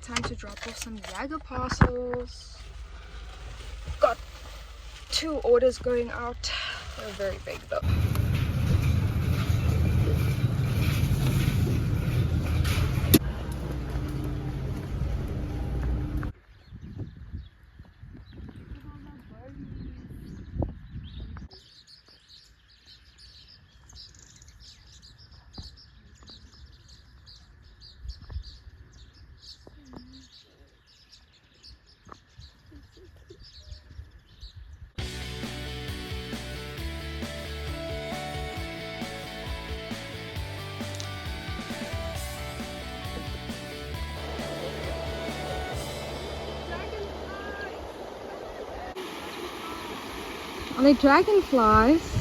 time to drop off some Jager parcels. Got 2 orders going out. They're very big though. Are they dragonflies?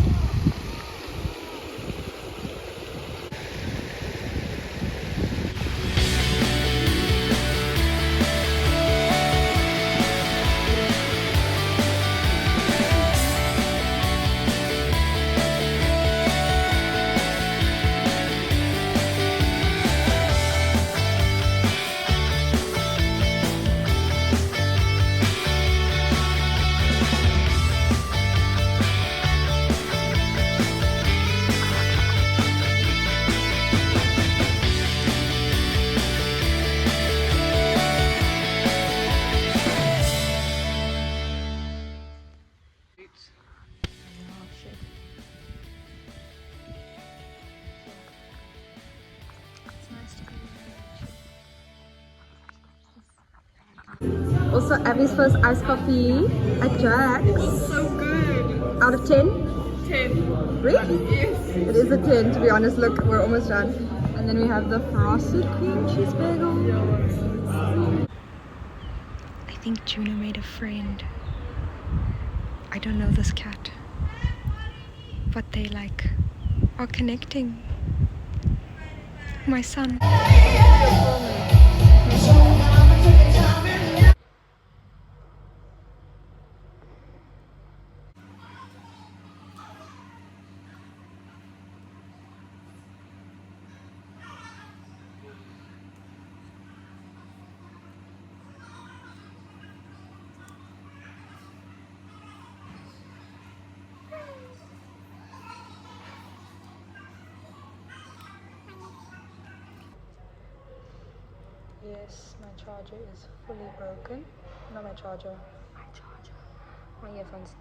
Also, Abby's first iced coffee at Jack's. So good. Out of 10? 10. Really? Yes. It is a 10, to be honest. Look, we're almost done. And then we have the frosted cream cheese bagel. I think Juno made a friend. I don't know this cat, but they like are connecting. My son. Yes, my charger is fully broken. Not my charger. My earphones.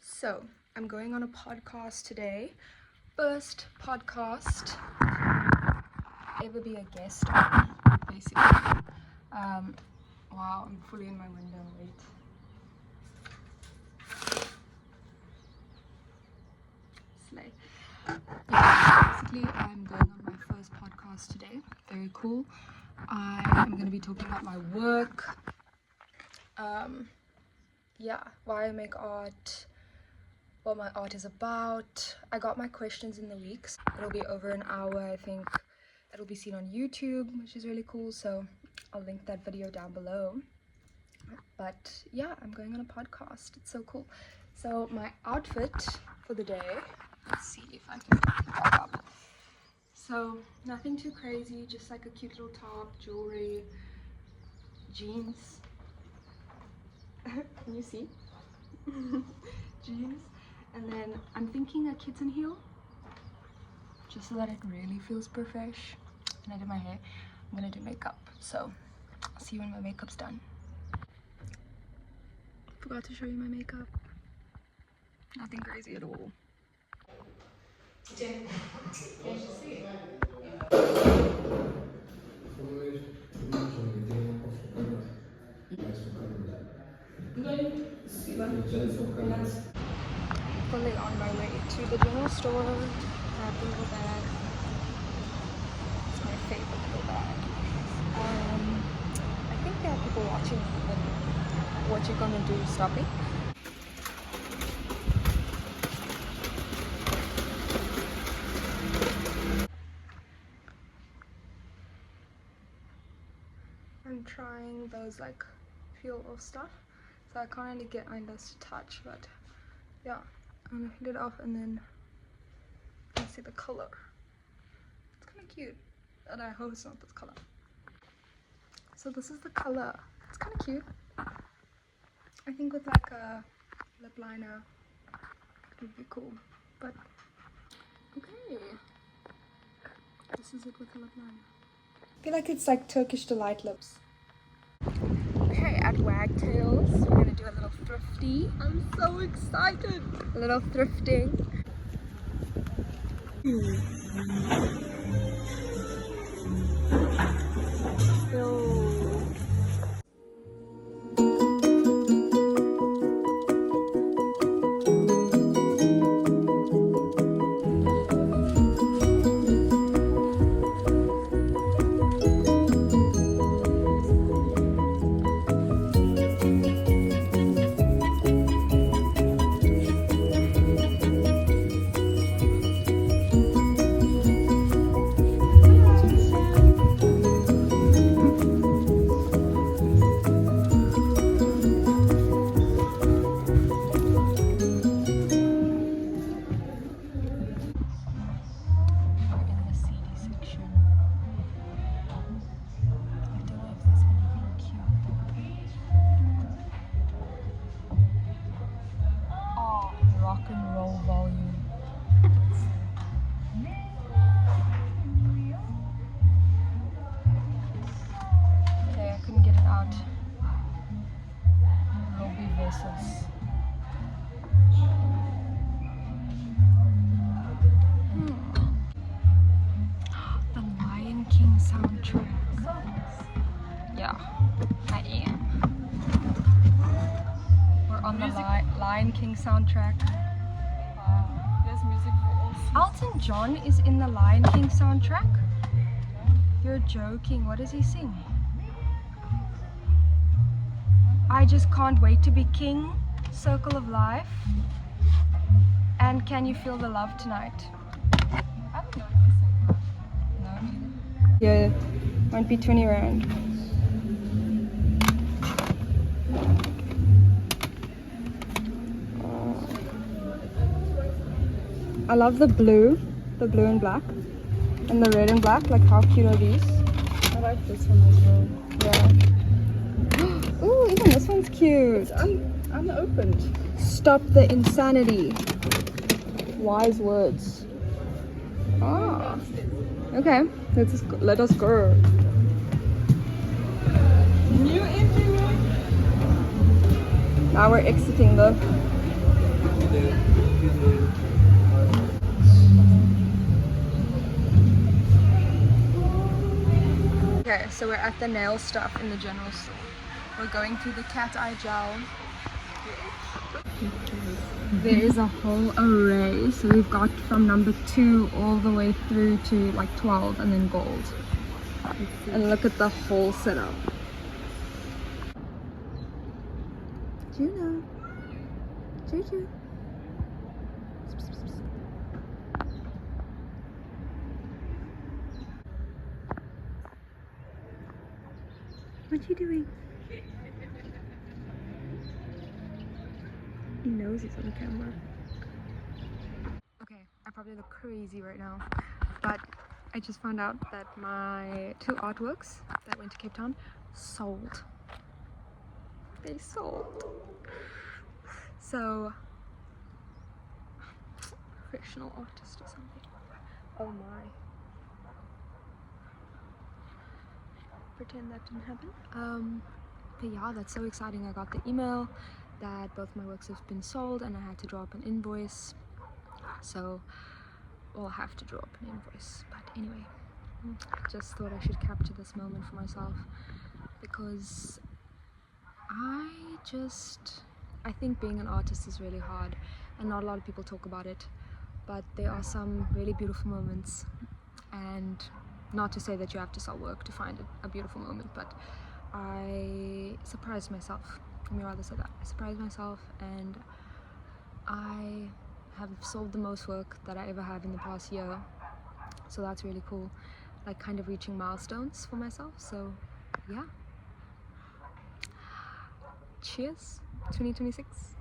So, I'm going on a podcast today. First podcast ever be a guest on, basically. Wow, I'm fully in my window. Wait. Slay. Yeah, basically, I'm going on my first podcast today. Very cool. I'm going to be talking about my work. Yeah, why I make art, what my art is about. I got my questions in the weeks. It'll be over an hour, I think. It'll be seen on YouTube, which is really cool, so I'll link that video down below. But yeah, I'm going on a podcast. It's so cool. So my outfit for the day, let's see if I can pick it back up. So nothing too crazy, just like a cute little top, jewelry, jeans. Can you see? Jeans. And then I'm thinking a kitten heel, just so that it really feels profesh. And I did my hair. I'm gonna do makeup, so I'll see you when my makeup's done. Forgot to show you my makeup. Nothing crazy at all. Fully on my way to the general store. Grab a little bag. It's my favorite little bag. I think there are people watching even. What you gonna do? Stop me? I'm trying those like peel off stuff. So so I can't really get my nose to touch, but yeah, I'm gonna hit it off and then you can see the color. It's kind of cute, and I hope it's not this color. So this is the color. It's kind of cute. I think with like a lip liner it would be cool, but okay, this is it with the lip liner. I feel like it's like Turkish Delight lips. Okay, at Wagtails we're gonna do a little thrifty. I'm so excited. A little thrifting. Rock and roll volume. Okay, I couldn't get it out. Ruby vessels. The Lion King soundtrack. Yeah, I am. We're on the Lion King soundtrack. There's music for all. Elton John is in the Lion King soundtrack? You're joking. What does he sing? I just can't wait to be king. Circle of life. And can you feel the love tonight? I don't know if you say that. No. Yeah, might be 20 rand. I love the blue and black, and the red and black. Like, how cute are these? I like this one as well. Yeah. Ooh, even this one's cute. It's unopened. Stop the insanity. Wise words. Ah. Okay, let us go. New entry room. Now we're exiting the. Okay, so we're at the nail stuff in the general store. We're going through the cat eye gel. There is a whole array, so we've got from number 2 all the way through to like 12 and then gold. And look at the whole setup. Juno. Juju. What you doing? He knows he's on the camera. Okay, I probably look crazy right now, but I just found out that my 2 artworks that went to Cape Town sold. They sold. So, professional artist or something. Oh my. Pretend that didn't happen. But yeah, that's so exciting. I got the email that both my works have been sold and I had to draw up an invoice. So we'll have to draw up an invoice. But anyway, just thought I should capture this moment for myself, because I think being an artist is really hard and not a lot of people talk about it, but there are some really beautiful moments. And not to say that you have to sell work to find a beautiful moment, but I surprised myself. Let me rather say that. I surprised myself, and I have sold the most work that I ever have in the past year. So that's really cool. Like, kind of reaching milestones for myself. So yeah. Cheers. 2026.